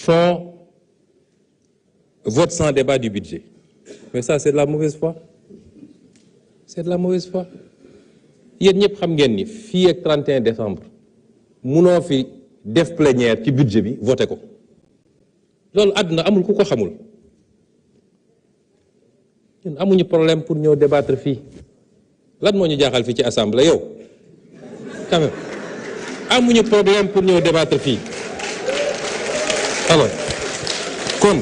font vote sans débat du budget. Mais ça, c'est de la mauvaise foi. C'est de la mauvaise foi. Yéen ñëpp xam ngeen ni fii ak 31 décembre munoo fi def plénière ci budget bi voté ko loolu àdduna amul ku ko xamul ñun amuñu problème pour ñëw débattre fii lan moo ñu jaaxal fii ci assemblée yow quand même amuñu problème pour ñëw débattre fii alors kon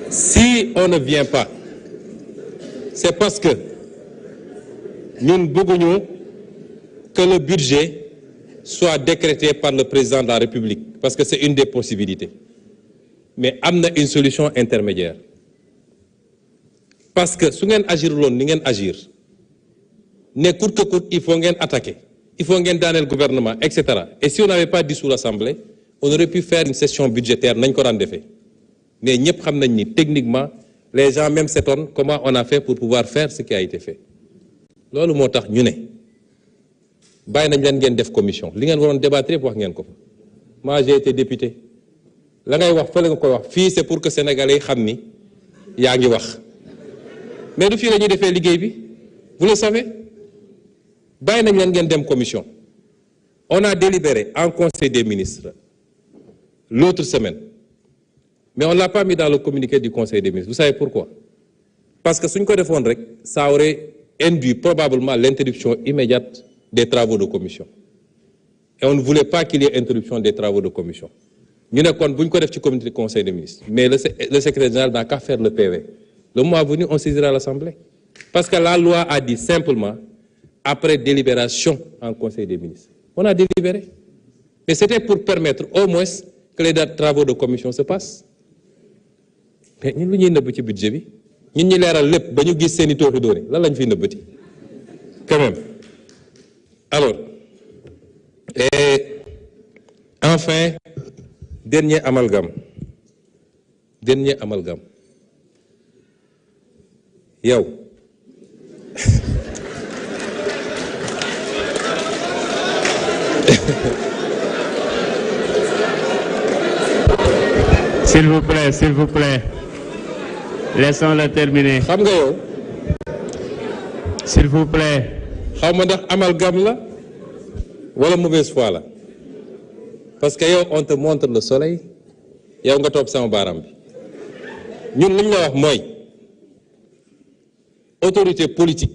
si on ne vient pas c'est parce que ñun bëgguñu que le budget soit décrété par le président de la République parce que c'est une des possibilités mais am na une solution intermédiaire parce que su ngeen agir loon ni ngeen agir ne coûte que coûte il faut ngeen attaquer il faut ngeen daaneel gouvernement etc. Et si on n'avait pas dissous l'Assemblée on aurait pu faire une session budgétaire nañ ko daan defee mais ñëpp xam nañ ni techniquement les gens même s'étonnent comment on a fait pour pouvoir faire ce qui a été fait loolu moo tax ñu ne bàyyi nañ leen ngeen def commission li ngeen waroon débattre yëpp wax ngeen ko fa moi j'ai été député la ngay wax fële nga koy wax fii c'est pour que sénégalais yi xam ni yaa ngi wax mais du fii la ñuy defee liggéey bi vous le savez bàyyi nañ leen ngeen dem commission on a délibéré en conseil des ministres l'autre semaine mais on l'a pas mis dans le communiqué du conseil des ministres vous savez pourquoi parce que suñ ko defoon rek ça aurait induit probablement l'interruption immédiate des travaux de commission et on ne voulait pas qu'il y ait interruption des travaux de commission ñu ne kon bu ñu ko def ci comité du conseil des ministres mais le secrétaire général n'a qu'à faire le PV le mois venu on saisira l'Assemblée parce que la loi a dit simplement après délibération en conseil des ministres on a délibéré mais c'était pour permettre au moins que les travaux de commission se passent mais ñun lu ñuy nëbb ci budget bi ñun ñi leeral lépp ba ñu gis seeni tooxi doone lan lañ fiy nëbbati quand même alors et enfin dernier amalgame yow s'il vous plaît laissons-le terminer. xam nga yow s'il vous plaît. xaw ma ndax amalgame la wala mauvaise foi la parce que yow on te montre le soleil yow nga topp sama baaraam bi ñun li ñu la wax mooy autorité politique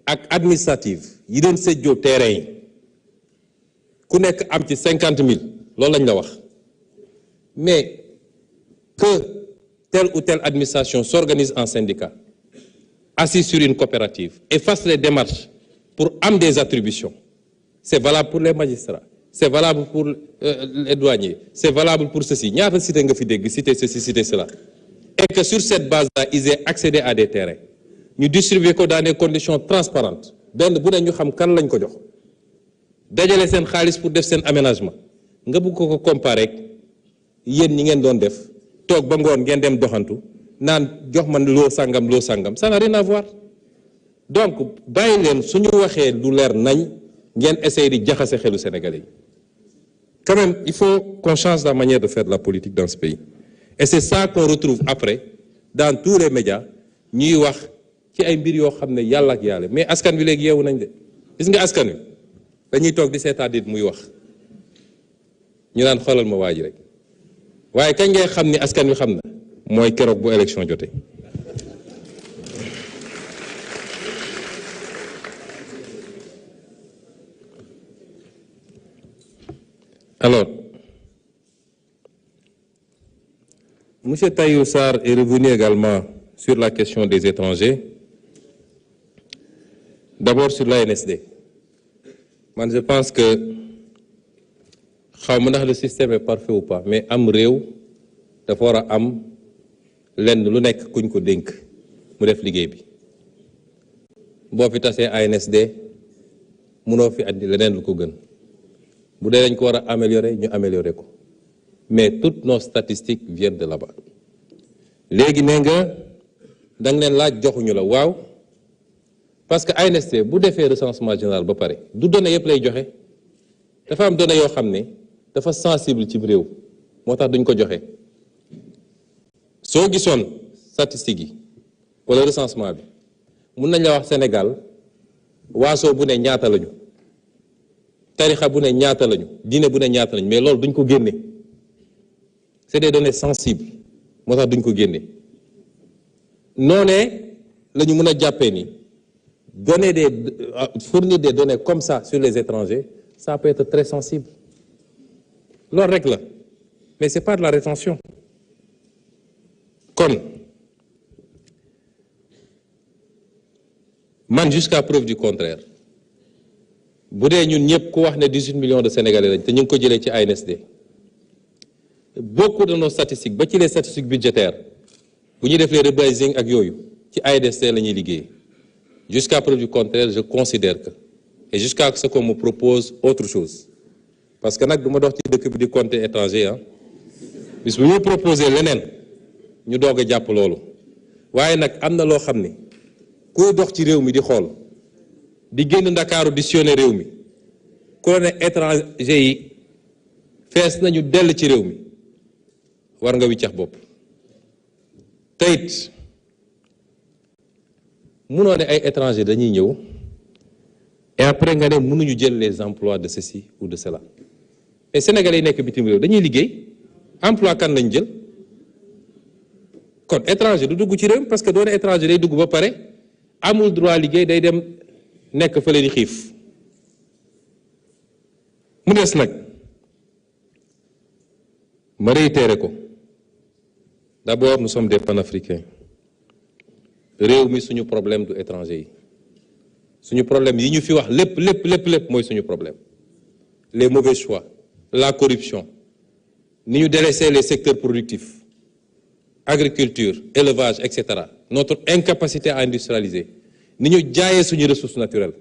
ak administrative yi doon séddoo terrain yi ku nekk am ci 50 000 loolu lañ la wax mais que telle ou telle administration s'organise en syndicat assis sur une coopérative et fasse les démarches pour am des attributions c'est valable pour les magistrats c'est valable pour les douaniers c'est valable pour ceci ñaata cité nga fi dégg cité ceci cité cela et que sur cette base-là ils aient accédé à des terrains ñu distribuer ko dans des conditions transparentes benn bu ne ñu xam kan lañ ko jox dajale seen xaalis pour def seen aménagement nga bëgg ko comparer ak yéen ñi ngeen doon def toog ba ngoon ngeen dem doxantu naan jox man loo sangam ça n'a rien à voir donc bàyyi leen suñu waxee lu leer nañ ngeen essayer di jaxase xelu Sénégalais yi quand même il faut qu'on change la manière de faire de la politique dans ce pays et c'est ça qu'on retrouve après dans tous les médias ñuy wax ci ay mbir yoo xam ne yàlla ak yàlla mais askan wi léegi yeewu nañ de gis nga askan wi dañuy toog di seetaan dit muy wax ñu naan xoolal ma waa ji rek waaye kañ ngay xam ni askan wi xam na mooy keroog bu élection jotee. Alors, M. Tahirou Sarr est revenu également sur la question des étrangers. D'abord sur l'ANSD. Moi, je pense que xaw ma ndax le système est parfait ou pas mais am réew dafa war a am lenn lu nekk kuñ ko dénk mu def liggéey bi boo fi tasee ANSD munoo fi andi leneen lu ko gën bu dee dañ ko war a améliorer ñu améliorer ko mais toutes nos statistiques viennent de là-bas léegi nee nga da nga leen laaj joxuñu la waaw parce que ANSD bu defee recensement général ba pare du données yëpp lay joxe dafa am données yoo xam ne dafa sensible ci réew moo tax duñ ko joxe soo gisoon statistiques yi wala recensement bi mun nañ la wax Sénégal waaso bu ne ñaata lañu tarixa bu ne ñaata lañu diine bu ne ñaata lañu mais loolu duñ ko génne c'est des données sensibles moo tax duñ ko génne noonee la ñu mën a jàppee ni fournir des données comme ça sur les étrangers ça peut être très sensible loolu rek la mais c'est pas de la rétention kon man jusqu'à preuve du contraire bu dee ñun ñëpp ku wax ne 18 millions de Sénégalais lañ te ñu ngi ko jëlee ci ANSD beaucoup de nos statistiques ba ci les statistiques budgétaires bu ñuy def les rebasing ak yooyu ci ANSD la ñuy liggéey jusqu'à preuve du contraire je considère que et jusqu'à ce qu'on me propose autre chose parce que nag du ma dox ci dëkk bi di compter étranger ah bis bu ñu proposer leneen ñu doog a jàpp loolu waaye nag am na loo xam ni kuy dox ci réew mi di xool di génn Ndakaaru di sillonner réew mi ku la ne étranger yi fees nañu dell ci réew mi war nga wiccax bopp te it munoo ne ay étranger dañuy ñëw et après nga ne mënuñu jël les emplois de ceci ou de cela mais sénégalais yi nekk bitim réew dañuy liggéey emploi kan lañ jël kon étranger du dugg ci réew parce que doone étranger day dugg ba pare amul droit liggéey day dem nekk fële di xiif mu des nag ma réitéré ko d'abord nous sommes des panafricains réew mi suñu problème du étranger yi suñu problème yi ñu fi wax lépp mooy suñu problème les mauvais choix la corruption ni ñu délaissé les secteurs productifs agriculture élevage etc notre incapacité à industrialiser ni ñu jaayee suñu ressources naturelles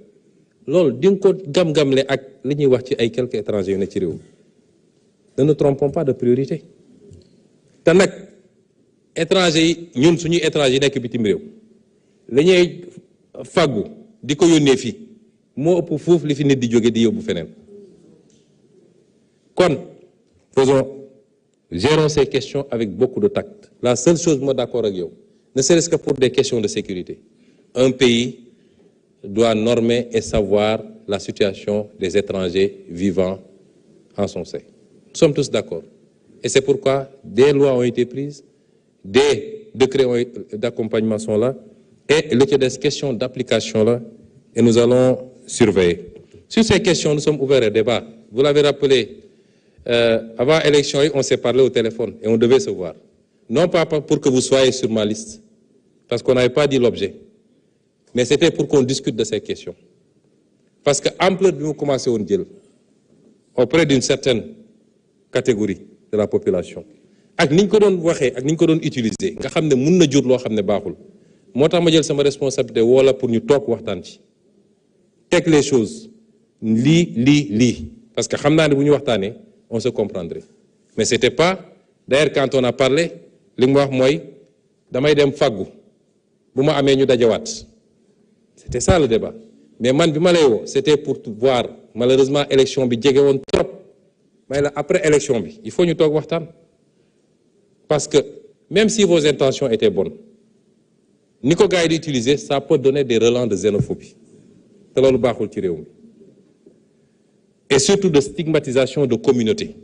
loolu di nga ko gam-gamle ak li ñuy wax ci ay quelques étrangers yu ne ci réew ne nous trompons pas de priorité te nag étrangers yi ñun suñuy étrangers yi nekk bitim réew la ñuy fàggu di ko yónnee fii moo ëpp foofu li fi nit di jóge di yóbbu feneen kon gérons ces questions avec beaucoup de tact la seule chose moi d'accord ak yow ne serait-ce que pour des questions de sécurité un pays doit normer et savoir la situation des étrangers vivant en son sein nous sommes tous d'accord et c'est pourquoi des lois ont été prises des décrets d'accompagnement sont là et le des questions d'application là et nous allons surveiller sur ces questions nous sommes ouverts au débat vous l'avez rappelé avant élection on s'est parlé au téléphone et on devait se voir non pas pour que vous soyez sur ma liste parce qu'on n'avait pas dit l'objet mais c'était pour qu'on discute de ces questions parce que ampleur bi mu commencé woon jël auprès d'une certaine catégorie de la population ak ni ñu ko doon waxee ak ni ñu ko doon utiliser nga xam ne mun na jur loo xam ne baaxul moo tax ma jël sama responsabilité woola pour ñu toog waxtaan ci teg les choses lii parce que xam naa ne bu ñu waxtaanee on se comprendrait mais c'était pas d'ailleurs quand on a parlé li mu wax mooy damay dem fàggu bu ma amee ñu dajawaat c'était ça le débat mais man bi ma lay woo c'était pour voir malheureusement élection bi jege woon trop may la après élection bi il faut ñu toog waxtaan parce que même si vos intentions étaient bonnes ni ko gars yi di utiliser ça peut donner des relents de xénophobie te loolu baaxul ci réew mi et surtout de stigmatisation de communautés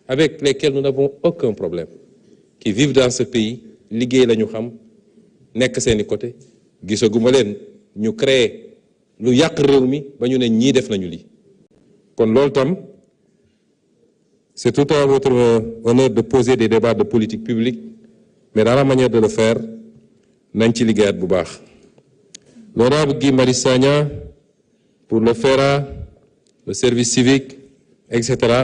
avec lesquelles nous n'avons aucun problème qui vivent dans ce pays liggéey la ñu xam nekk seeni côté gisaguma leen ñu créer lu yàq réew mi ba ñu ne ñii def nañu lii kon loolu tam c'est tout à votre honneur de poser des débats de politique publique mais dans la manière de le faire nañ ci liggéeyaat bu baax l'honorable Guy Marius Sagna pour le FERA le service civique etc